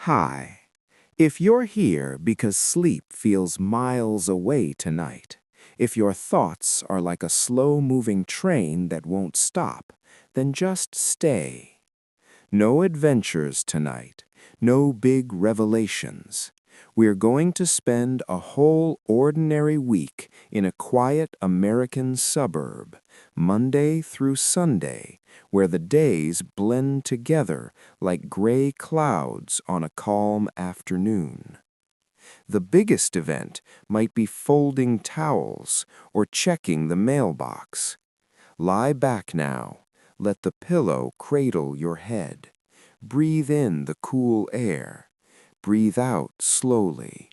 Hi. If you're here because sleep feels miles away tonight, if your thoughts are like a slow-moving train that won't stop, then just stay. No adventures tonight, no big revelations. We're going to spend a whole ordinary week in a quiet American suburb, Monday through Sunday, where the days blend together like gray clouds on a calm afternoon. The biggest event might be folding towels or checking the mailbox. Lie back now. Let the pillow cradle your head. Breathe in the cool air. Breathe out slowly,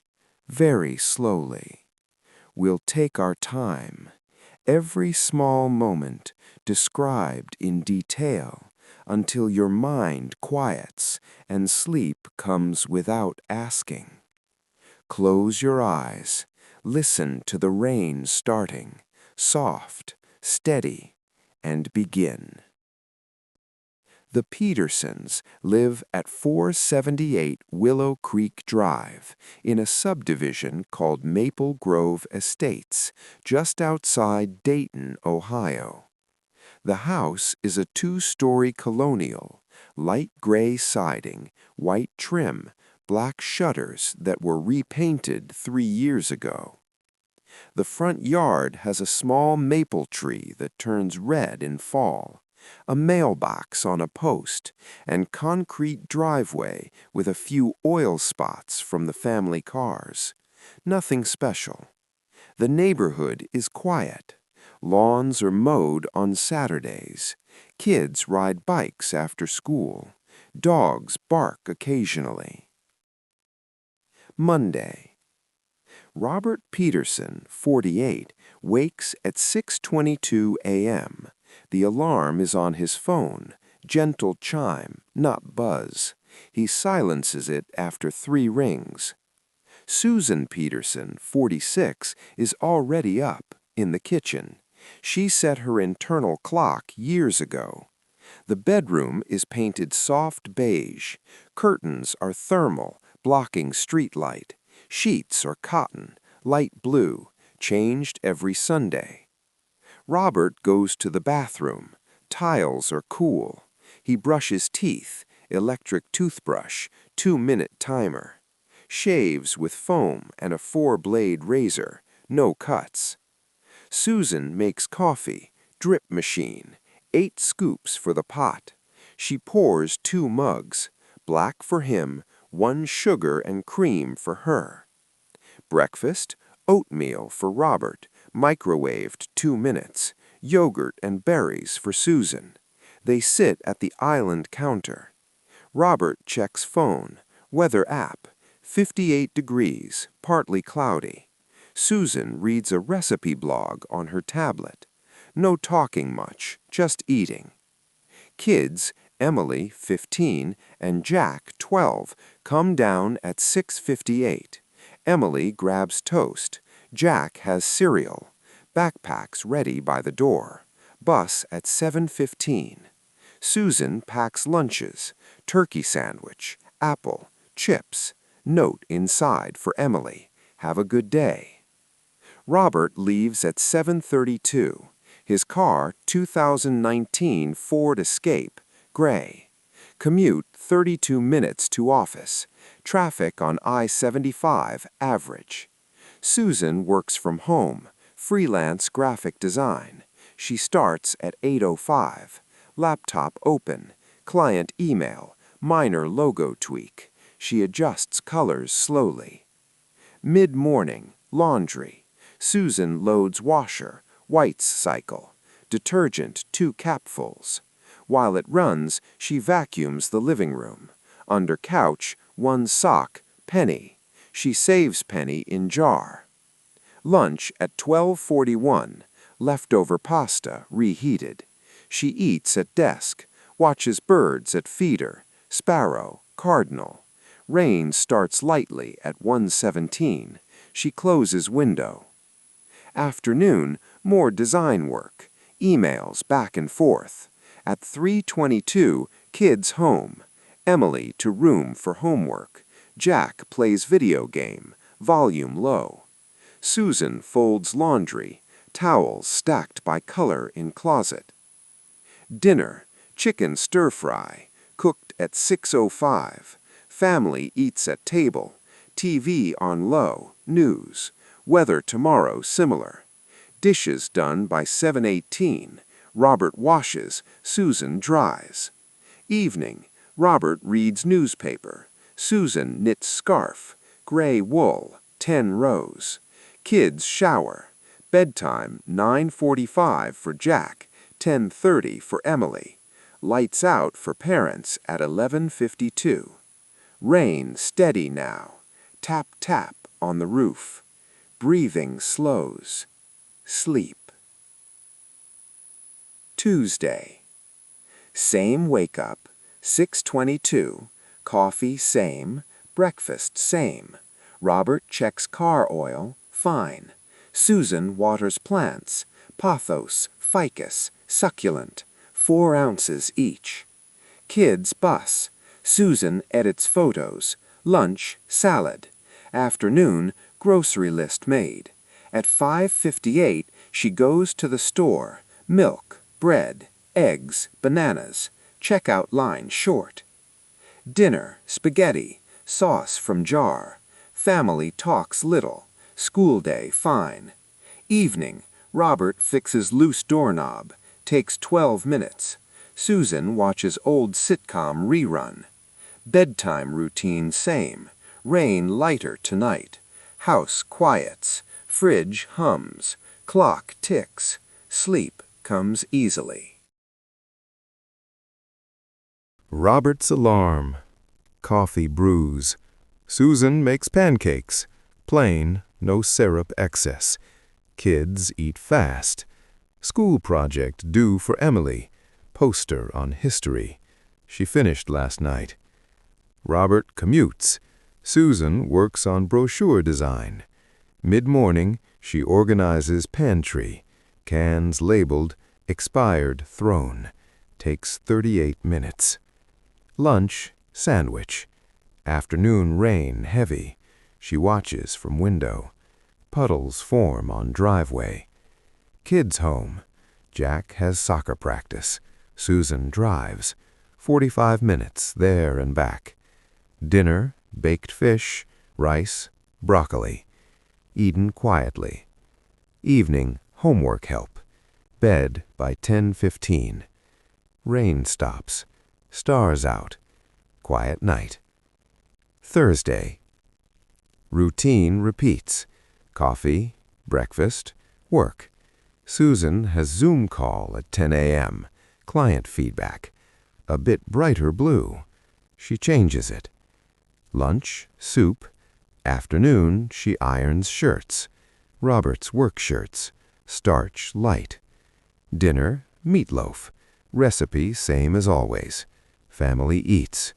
very slowly. We'll take our time, every small moment described in detail until your mind quiets and sleep comes without asking. Close your eyes. Listen to the rain starting, soft, steady, and begin. The Petersons live at 478 Willow Creek Drive in a subdivision called Maple Grove Estates, just outside Dayton, Ohio. The house is a two-story colonial, light gray siding, white trim, black shutters that were repainted 3 years ago. The front yard has a small maple tree that turns red in fall, a mailbox on a post, and concrete driveway with a few oil spots from the family cars. Nothing special. The neighborhood is quiet. Lawns are mowed on Saturdays. Kids ride bikes after school. Dogs bark occasionally. Monday. Robert Peterson, 48, wakes at 6:22 a.m. The alarm is on his phone, gentle chime, not buzz. He silences it after 3 rings. Susan Peterson, 46, is already up, in the kitchen. She set her internal clock years ago. The bedroom is painted soft beige. Curtains are thermal, blocking street light. Sheets are cotton, light blue, changed every Sunday. Robert goes to the bathroom. Tiles are cool. He brushes teeth, electric toothbrush, 2-minute timer. Shaves with foam and a 4-blade razor, no cuts. Susan makes coffee, drip machine, 8 scoops for the pot. She pours 2 mugs, black for him, 1 sugar and cream for her. Breakfast, oatmeal for Robert, microwaved 2 minutes, yogurt and berries for Susan. They sit at the island counter. Robert checks phone, weather app, 58 degrees, partly cloudy. Susan reads a recipe blog on her tablet. No talking much, just eating. Kids, Emily, 15, and Jack, 12, come down at 6:58. Emily grabs toast. Jack has cereal. Backpacks ready by the door. Bus at 7:15. Susan packs lunches. Turkey sandwich, apple, chips. Note inside for Emily. Have a good day. Robert leaves at 7:32. His car, 2019 Ford Escape, gray. Commute 32 minutes to office. Traffic on I-75 average. Susan works from home, freelance graphic design. She starts at 8:05. Laptop open. Client email. Minor logo tweak. She adjusts colors slowly. Mid-morning, laundry. Susan loads washer, whites cycle. Detergent 2 capfuls. While it runs, she vacuums the living room. Under couch, 1 sock, Penny. She saves Penny in jar. Lunch at 12:41. Leftover pasta, reheated. She eats at desk. Watches birds at feeder. Sparrow, cardinal. Rain starts lightly at 1:17. She closes window. Afternoon, more design work. Emails back and forth. At 3:22, kids home. Emily to room for homework. Jack plays video game, volume low. Susan folds laundry, towels stacked by color in closet. Dinner, chicken stir-fry, cooked at 6:05. Family eats at table. TV on low, news. Weather tomorrow similar. Dishes done by 7:18. Robert washes, Susan dries. Evening, Robert reads newspaper. Susan knits scarf. Gray wool, 10 rows. Kids shower. Bedtime, 9:45 for Jack, 10:30 for Emily. Lights out for parents at 11:52. Rain steady now. Tap tap on the roof. Breathing slows. Sleep. Tuesday. Same wake up, 6:22. Coffee same. Breakfast same. Robert checks car oil, fine. Susan waters plants, pothos, ficus, succulent, 4 ounces each. Kids bus. Susan edits photos. Lunch, salad. Afternoon, grocery list made. At 5:58, she goes to the store. Milk, bread, eggs, bananas. Checkout line short. Dinner, spaghetti, sauce from jar. Family talks little. School day fine. Evening, Robert fixes loose doorknob. Takes 12 minutes. Susan watches old sitcom rerun. Bedtime routine same. Rain lighter tonight. House quiets. Fridge hums. Clock ticks. Sleep comes easily. Robert's alarm. Coffee brews. Susan makes pancakes. Plain, no syrup excess. Kids eat fast. School project due for Emily. Poster on history. She finished last night. Robert commutes. Susan works on brochure design. Mid-morning, she organizes pantry. Cans labeled, expired thrown. Takes 38 minutes. Lunch, sandwich. Afternoon rain heavy. She watches from window. Puddles form on driveway. Kids home. Jack has soccer practice. Susan drives. 45 minutes there and back. Dinner, baked fish, rice, broccoli. Eaten quietly. Evening, homework help. Bed by 10:15. Rain stops. Stars out. Quiet night. Thursday. Routine repeats. Coffee, breakfast, work. Susan has Zoom call at 10 a.m. Client feedback. A bit brighter blue. She changes it. Lunch, soup. Afternoon, she irons shirts. Robert's work shirts. Starch light. Dinner, meatloaf. Recipe same as always. Family eats.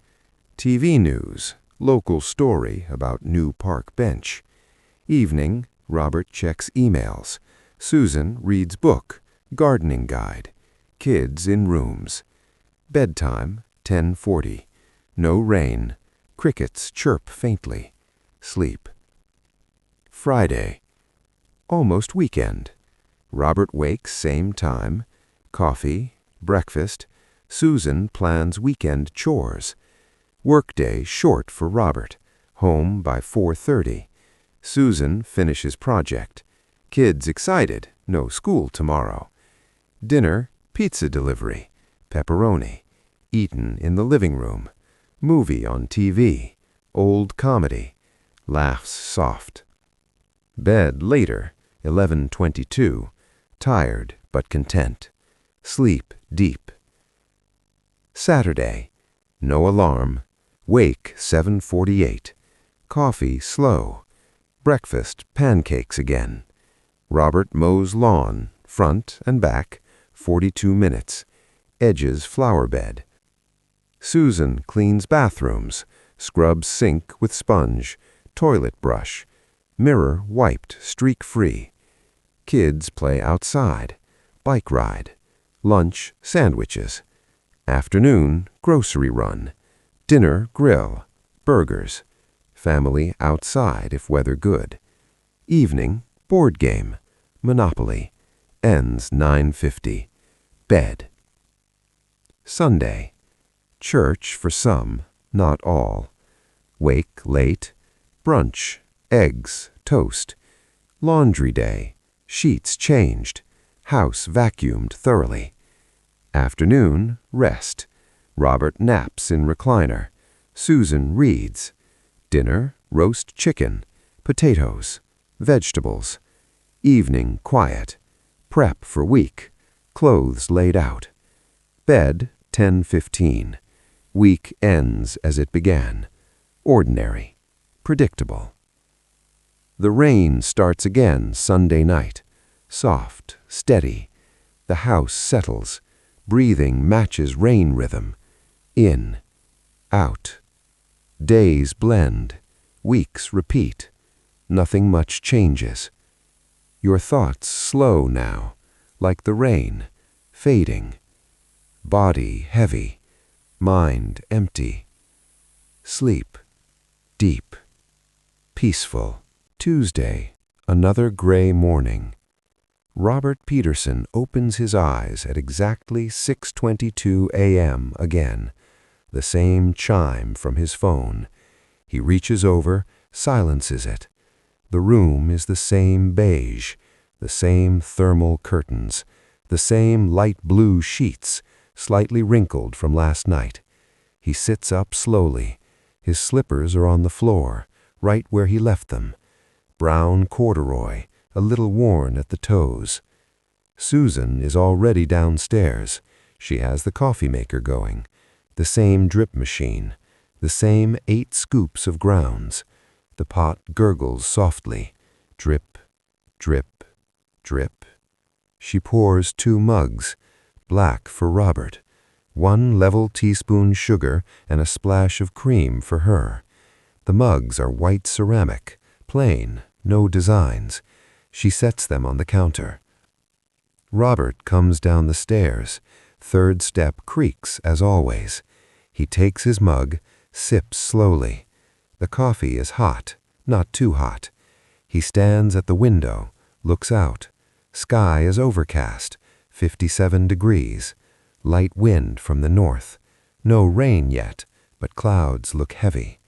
TV news. Local story about new park bench. Evening, Robert checks emails. Susan reads book, gardening guide. Kids in rooms. Bedtime, 10:40. No rain. Crickets chirp faintly. Sleep. Friday. Almost weekend. Robert wakes same time. Coffee, breakfast. Susan plans weekend chores. Workday short for Robert. Home by 4:30. Susan finishes project. Kids excited. No school tomorrow. Dinner, pizza delivery. Pepperoni. Eaten in the living room. Movie on TV. Old comedy. Laughs soft. Bed later, 11:22. Tired but content. Sleep deep. Saturday. No alarm. Wake 7:48. Coffee slow. Breakfast pancakes again. Robert mows lawn, front and back, 42 minutes. Edges flower bed. Susan cleans bathrooms, scrubs sink with sponge, toilet brush. Mirror wiped streak-free. Kids play outside. Bike ride. Lunch sandwiches. Afternoon grocery run. Dinner, grill, burgers. Family outside if weather good. Evening, board game, Monopoly. Ends 9:50. Bed. Sunday. Church for some, not all. Wake late. Brunch, eggs, toast. Laundry day. Sheets changed. House vacuumed thoroughly. Afternoon, rest. Robert naps in recliner. Susan reads. Dinner, roast chicken, potatoes, vegetables. Evening, quiet. Prep for week. Clothes laid out. Bed, 10:15. Week ends as it began. Ordinary. Predictable. The rain starts again Sunday night. Soft, steady. The house settles. Breathing matches rain rhythm. In. Out. Days blend. Weeks repeat. Nothing much changes. Your thoughts slow now, like the rain, fading. Body heavy. Mind empty. Sleep. Deep. Peaceful. Tuesday. Another gray morning. Robert Peterson opens his eyes at exactly 6:22 a.m. again, the same chime from his phone. He reaches over, silences it. The room is the same beige, the same thermal curtains, the same light blue sheets, slightly wrinkled from last night. He sits up slowly. His slippers are on the floor, right where he left them. Brown corduroy, a little worn at the toes. Susan is already downstairs. She has the coffee maker going, the same drip machine, the same 8 scoops of grounds. The pot gurgles softly. Drip, drip, drip. She pours 2 mugs, black for Robert, 1 level teaspoon sugar and a splash of cream for her. The mugs are white ceramic, plain, no designs. She sets them on the counter. Robert comes down the stairs. 3rd step creaks as always. He takes his mug, sips slowly. The coffee is hot, not too hot. He stands at the window, looks out. Sky is overcast, 57 degrees. Light wind from the north. No rain yet, but clouds look heavy.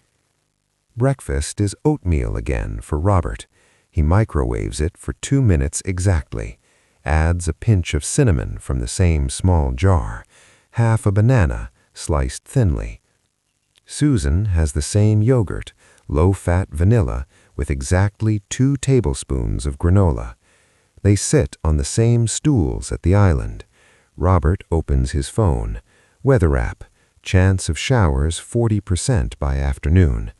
Breakfast is oatmeal again for Robert. He microwaves it for 2 minutes exactly, adds a pinch of cinnamon from the same small jar, half a banana sliced thinly. Susan has the same yogurt, low-fat vanilla, with exactly 2 tablespoons of granola. They sit on the same stools at the island. Robert opens his phone. Weather app, chance of showers 40% by afternoon.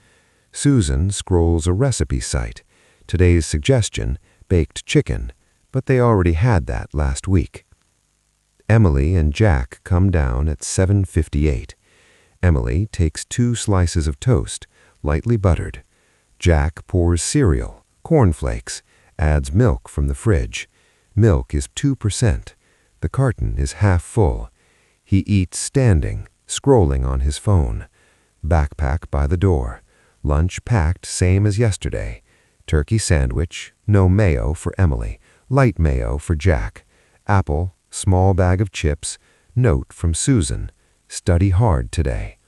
Susan scrolls a recipe site. Today's suggestion, baked chicken, but they already had that last week. Emily and Jack come down at 7:58. Emily takes 2 slices of toast, lightly buttered. Jack pours cereal, cornflakes, adds milk from the fridge. Milk is 2%. The carton is half full. He eats standing, scrolling on his phone. Backpack by the door. Lunch packed same as yesterday. Turkey sandwich, no mayo for Emily, light mayo for Jack. Apple, small bag of chips, note from Susan. Study hard today.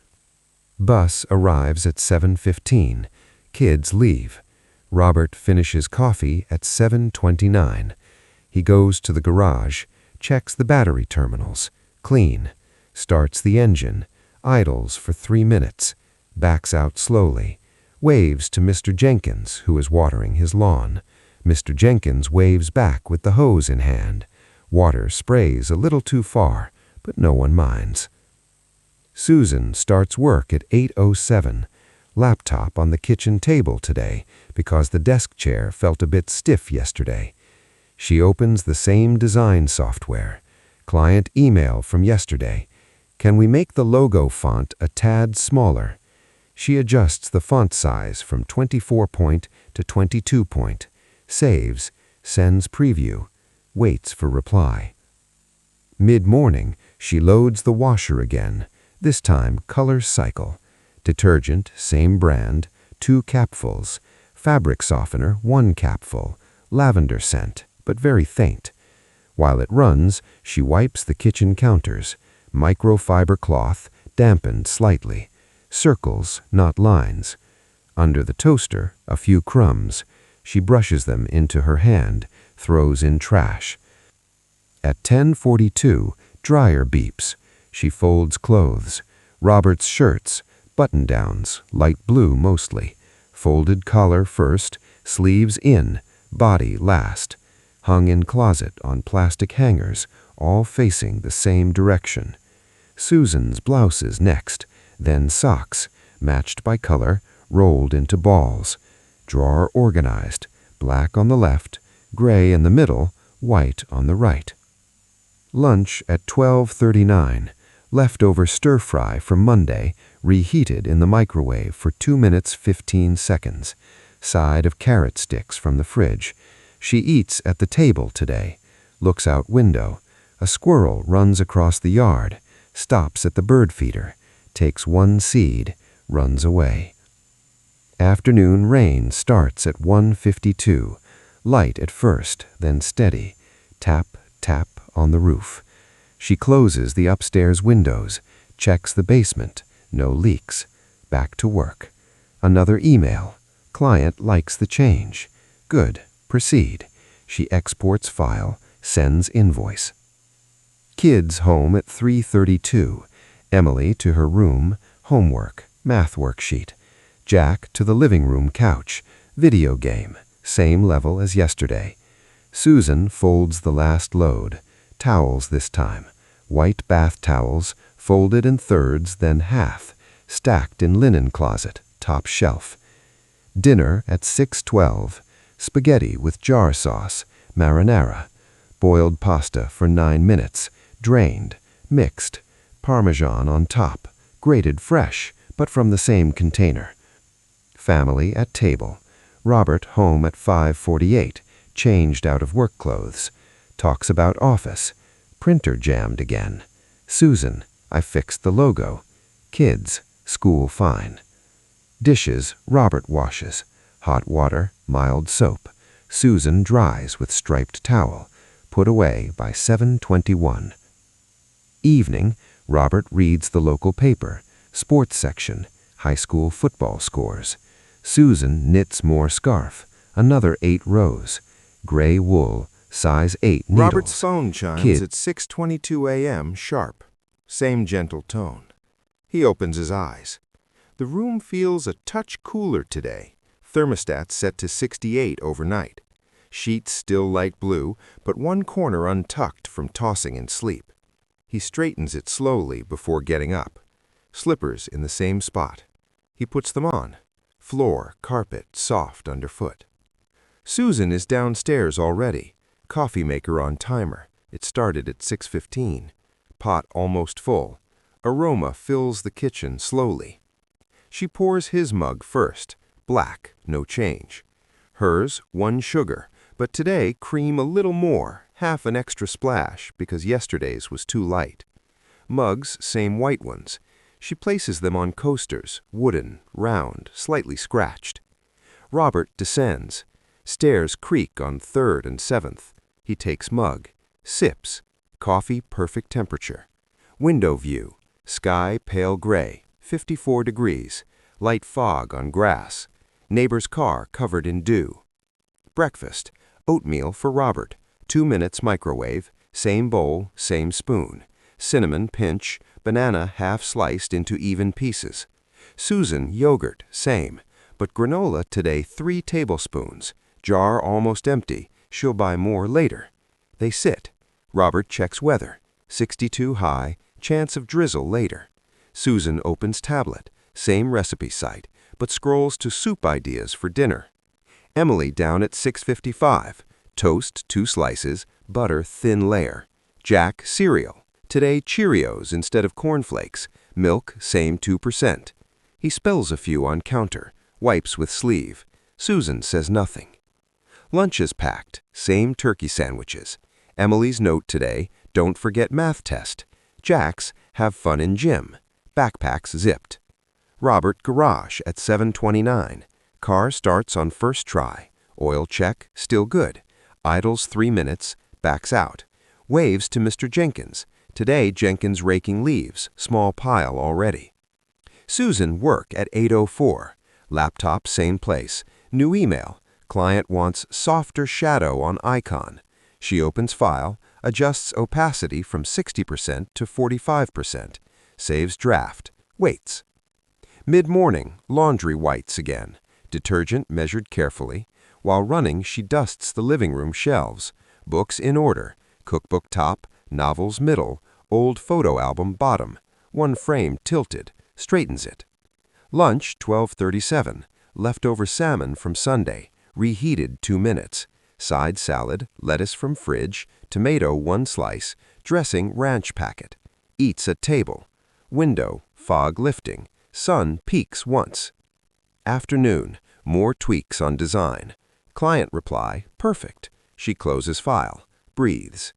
Bus arrives at 7:15. Kids leave. Robert finishes coffee at 7:29. He goes to the garage, checks the battery terminals. Clean. Starts the engine. Idles for 3 minutes. Backs out slowly. Waves to Mr. Jenkins, who is watering his lawn. Mr. Jenkins waves back with the hose in hand. Water sprays a little too far, but no one minds. Susan starts work at 8:07. Laptop on the kitchen table today because the desk chair felt a bit stiff yesterday. She opens the same design software. Client email from yesterday. Can we make the logo font a tad smaller? She adjusts the font size from 24 point to 22 point. Saves. Sends preview. Waits for reply. Mid-morning, she loads the washer again, this time color cycle. Detergent, same brand, 2 capfuls. Fabric softener, 1 capful. Lavender scent, but very faint. While it runs, she wipes the kitchen counters. Microfiber cloth, dampened slightly. Circles, not lines. Under the toaster, a few crumbs. She brushes them into her hand, throws in trash. At 10:42, dryer beeps. She folds clothes. Robert's shirts, button-downs, light blue mostly. Folded collar first, sleeves in, body last. Hung in closet on plastic hangers, all facing the same direction. Susan's blouses next, then socks, matched by color, rolled into balls. Drawer organized, black on the left, gray in the middle, white on the right. Lunch at 12:39. Leftover stir-fry from Monday, reheated in the microwave for 2 minutes 15 seconds. Side of carrot sticks from the fridge. She eats at the table today. Looks out window. A squirrel runs across the yard, stops at the bird feeder, takes 1 seed, runs away. Afternoon rain starts at 1:52. Light at first, then steady. Tap, tap on the roof. She closes the upstairs windows, checks the basement, no leaks. Back to work. Another email. Client likes the change. Good, proceed. She exports file, sends invoice. Kids home at 3:32. Emily to her room, homework, math worksheet. Jack to the living room couch, video game, same level as yesterday. Susan folds the last load. Towels this time. White bath towels, folded in thirds, then half, stacked in linen closet, top shelf. Dinner at 6:12. Spaghetti with jar sauce, marinara. Boiled pasta for 9 minutes, drained, mixed. Parmesan on top, grated fresh, but from the same container. Family at table. Robert home at 5:48, changed out of work clothes. Talks about office. Printer jammed again. Susan, I fixed the logo. Kids, school fine. Dishes, Robert washes. Hot water, mild soap. Susan dries with striped towel. Put away by 7:21. Evening, Robert reads the local paper. Sports section, high school football scores. Susan knits more scarf. Another 8 rows. Gray wool, size 8 needles. Robert's phone chimes at 6:22 a.m. sharp. Same gentle tone. He opens his eyes. The room feels a touch cooler today. Thermostat set to 68 overnight. Sheets still light blue, but one corner untucked from tossing in sleep. He straightens it slowly before getting up. Slippers in the same spot. He puts them on. Floor, carpet, soft underfoot. Susan is downstairs already. Coffee maker on timer. It started at 6:15. Pot almost full. Aroma fills the kitchen slowly. She pours his mug first. Black, no change. Hers, 1 sugar, but today cream a little more, half an extra splash because yesterday's was too light. Mugs, same white ones. She places them on coasters, wooden, round, slightly scratched. Robert descends. Stairs creak on 3rd and 7th. He takes mug. Sips. Coffee perfect temperature. Window view. Sky pale gray, 54 degrees. Light fog on grass. Neighbor's car covered in dew. Breakfast. Oatmeal for Robert. 2 minutes microwave. Same bowl, same spoon. Cinnamon pinch. Banana half sliced into even pieces. Susan yogurt, same. But granola today 3 tablespoons. Jar almost empty. She'll buy more later. They sit. Robert checks weather. 62 high. Chance of drizzle later. Susan opens tablet. Same recipe site, but scrolls to soup ideas for dinner. Emily down at 6:55. Toast 2 slices. Butter thin layer. Jack cereal. Today Cheerios instead of cornflakes. Milk same 2%. He spells a few on counter. Wipes with sleeve. Susan says nothing. Lunch is packed. Same turkey sandwiches. Emily's note today, don't forget math test. Jack's, have fun in gym. Backpacks zipped. Robert garage at 7:29. Car starts on first try. Oil check, still good. Idles 3 minutes, backs out. Waves to Mr. Jenkins. Today Jenkins raking leaves, small pile already. Susan work at 8:04. Laptop same place. New email. Client wants softer shadow on icon. She opens file, adjusts opacity from 60% to 45%. Saves draft. Waits. Mid-morning, laundry whites again. Detergent measured carefully. While running, she dusts the living room shelves. Books in order. Cookbook top, novels middle, old photo album bottom. One frame tilted. Straightens it. Lunch 12:37. Leftover salmon from Sunday. Reheated 2 minutes. Side salad, lettuce from fridge, tomato 1 slice, dressing ranch packet. Eats at table. Window, fog lifting. Sun peaks once. Afternoon, more tweaks on design. Client reply, perfect. She closes file. Breathes.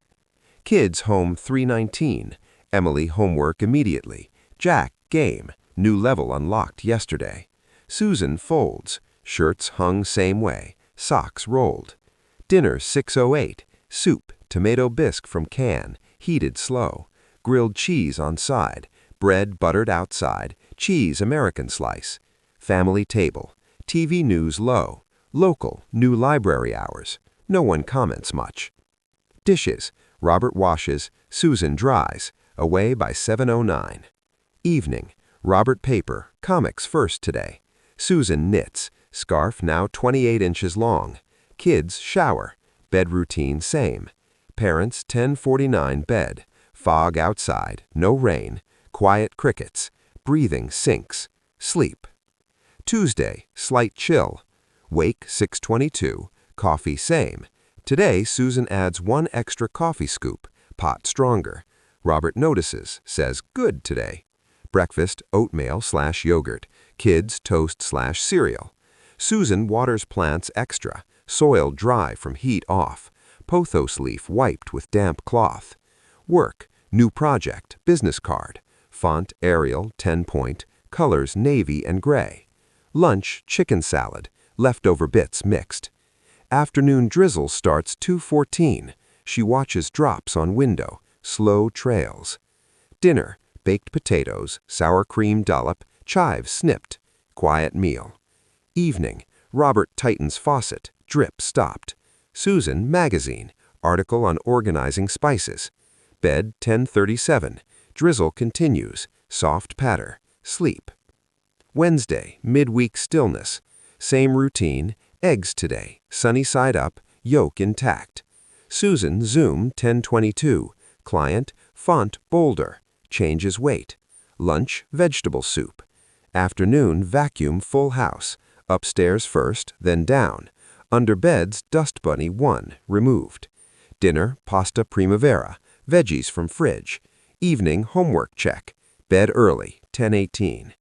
Kids home 3:19. Emily homework immediately. Jack game. New level unlocked yesterday. Susan folds. Shirts hung same way. Socks rolled. Dinner 6:08. Soup, tomato bisque from can, heated slow. Grilled cheese on side. Bread buttered outside. Cheese American slice. Family table. TV news low. Local, new library hours. No one comments much. Dishes. Robert washes. Susan dries. Away by 7:09. Evening. Robert paper. Comics first today. Susan knits. Scarf now 28 inches long. Kids shower. Bed routine same. Parents 10:49 bed. Fog outside. No rain. Quiet crickets. Breathing sinks. Sleep. Tuesday, slight chill. Wake 6:22. Coffee same. Today Susan adds 1 extra coffee scoop. Pot stronger. Robert notices. Says good today. Breakfast oatmeal/yogurt. Kids toast/cereal. Susan waters plants extra. Soil dry from heat off. Pothos leaf wiped with damp cloth. Work. New project. Business card. Font Arial 10-point. Colors navy and gray. Lunch chicken salad. Leftover bits mixed. Afternoon drizzle starts 2:14. She watches drops on window. Slow trails. Dinner. Baked potatoes. Sour cream dollop. Chives snipped. Quiet meal. Evening. Robert tightens faucet. Drip stopped. Susan magazine. Article on organizing spices. Bed 10:37. Drizzle continues. Soft patter. Sleep. Wednesday. Midweek stillness. Same routine. Eggs today. Sunny side up. Yolk intact. Susan Zoom 10:22. Client font bolder. Changes weight. Lunch vegetable soup. Afternoon vacuum full house. Upstairs first, then down. Under beds dust bunny 1 removed. Dinner pasta primavera. Veggies from fridge. Evening homework check. Bed early 10:18.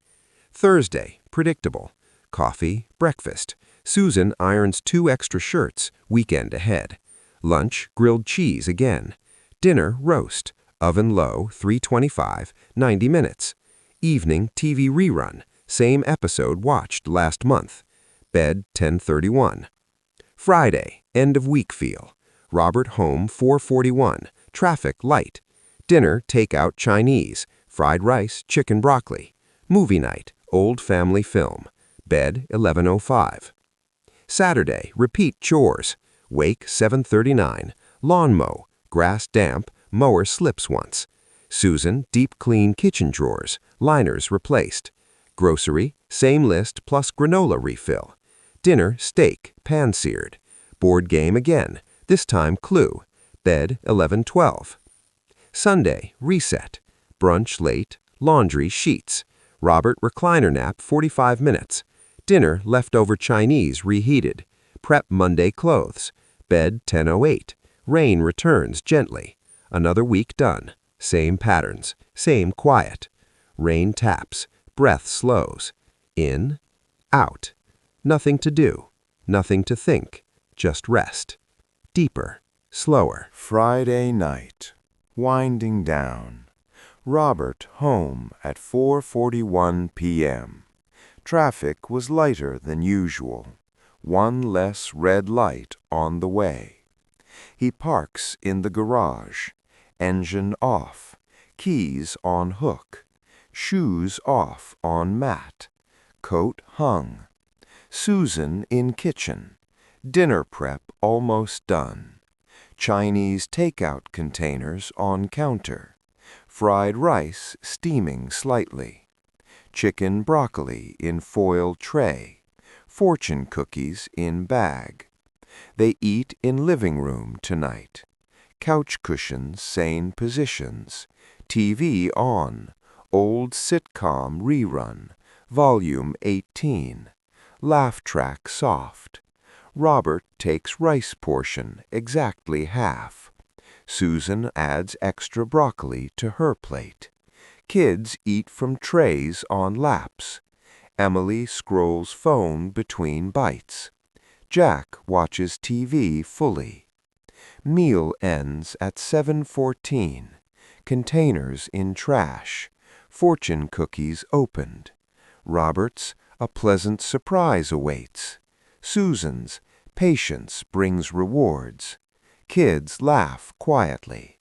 Thursday predictable. Coffee, breakfast. Susan irons 2 extra shirts. Weekend ahead. Lunch grilled cheese again. Dinner roast. Oven low 325, 90 minutes. Evening TV rerun. Same episode watched last month. Bed 10:31. Friday, end of week feel. Robert home 4:41. Traffic light. Dinner takeout Chinese. Fried rice, chicken broccoli. Movie night, old family film. Bed 11:05. Saturday, repeat chores. Wake 7:39. Lawn mow. Grass damp. Mower slips once. Susan, deep clean kitchen drawers. Liners replaced. Grocery, same list plus granola refill. Dinner, steak, pan-seared. Board game again, this time Clue. Bed 11:12. Sunday, reset. Brunch late. Laundry sheets. Robert recliner nap 45 minutes. Dinner leftover Chinese reheated. Prep Monday clothes. Bed 10:08. Rain returns gently. Another week done. Same patterns. Same quiet. Rain taps. Breath slows. In. Out. Nothing to do. Nothing to think. Just rest. Deeper. Slower. Friday night. Winding down. Robert home at 4:41 p.m. Traffic was lighter than usual. One less red light on the way. He parks in the garage. Engine off. Keys on hook. Shoes off on mat. Coat hung. Susan in kitchen. Dinner prep almost done. Chinese takeout containers on counter. Fried rice steaming slightly. Chicken broccoli in foil tray. Fortune cookies in bag. They eat in living room tonight. Couch cushions sane positions. TV on. Old sitcom rerun. Volume 18. Laugh track soft. Robert takes rice portion, exactly half. Susan adds extra broccoli to her plate. Kids eat from trays on laps. Emily scrolls phone between bites. Jack watches TV fully. Meal ends at 7:14. Containers in trash. Fortune cookies opened. Robert's a pleasant surprise awaits. Susan's patience brings rewards. Kids laugh quietly.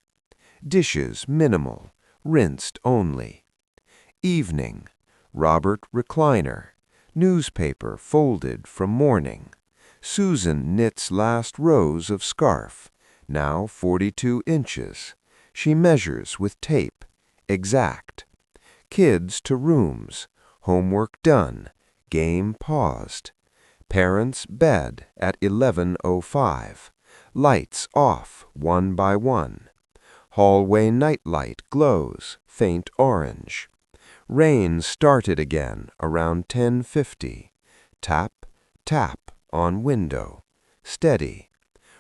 Dishes minimal, rinsed only. Evening. Robert recliner. Newspaper folded from morning. Susan knits last rows of scarf, now 42 inches. She measures with tape, exact. Kids to rooms, homework done, game paused. Parents' bed at 11:05. Lights off one by one. Hallway nightlight glows, faint orange. Rain started again around 10:50. Tap, tap on window. Steady.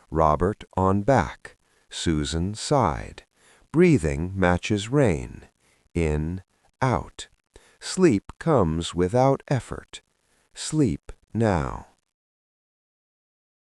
Robert on back. Susan side. Breathing matches rain. In, out. Sleep comes without effort. Sleep now.